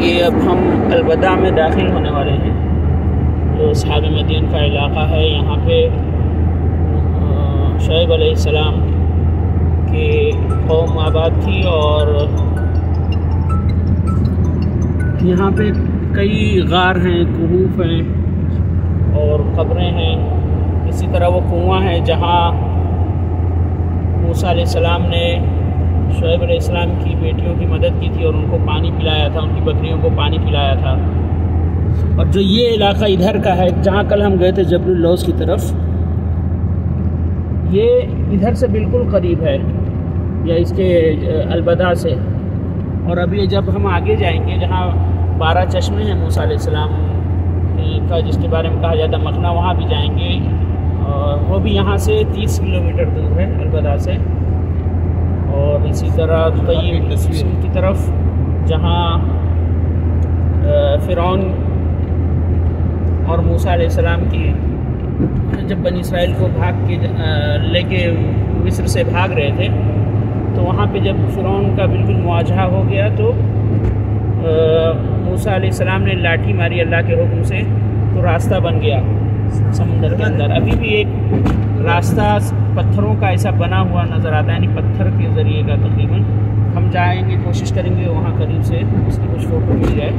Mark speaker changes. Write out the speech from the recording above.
Speaker 1: ये अब हम अलबदा में दाखिल होने वाले हैं, जो असहाब मदीन का इलाक़ा है। यहाँ पे शुएब अलैहिस्सलाम की कौम आबाद थी और यहाँ पे कई गार हैं, कुहूफ़ हैं और क़ब्रें हैं। इसी तरह वो कुआँ है जहाँ मूसा अलैहिस्सलाम ने शुएब अलैहिस्सलाम की बेटियों की मदद की थी और उनको पानी पिलाया था, उनकी बकरियों को पानी पिलाया था। और जो ये इलाका इधर का है जहाँ कल हम गए थे जबल लौस की तरफ, ये इधर से बिल्कुल करीब है या इसके अलबदा से। और अभी जब हम आगे जाएंगे जहाँ 12 चश्मे हैं मूसा अलैहिस्सलाम का, जिसके बारे में कहा जाता है मखना, वहाँ भी जाएंगे। और वो भी यहाँ से 30 किलोमीटर दूर है अलबदा से। और इसी तरह तय्यब की तरफ जहाँ फ़िरौन और मूसा अलैहिस्सलाम की जब बनी इसराइल को भाग के लेके मिस्र से भाग रहे थे, तो वहाँ पे जब फ़िरौन का बिल्कुल मुआवजा हो गया तो मूसा अलैहिस्सलाम ने लाठी मारी अल्लाह के हुक्म से, तो रास्ता बन गया समुंदर के अंदर। अभी भी एक रास्ता पत्थरों का ऐसा बना हुआ नज़र आता है, यानी पत्थर के ज़रिए का तकरीबन। हम जाएंगे, कोशिश करेंगे वहाँ करीब से उसकी कुछ फ़ोटो मिल जाए।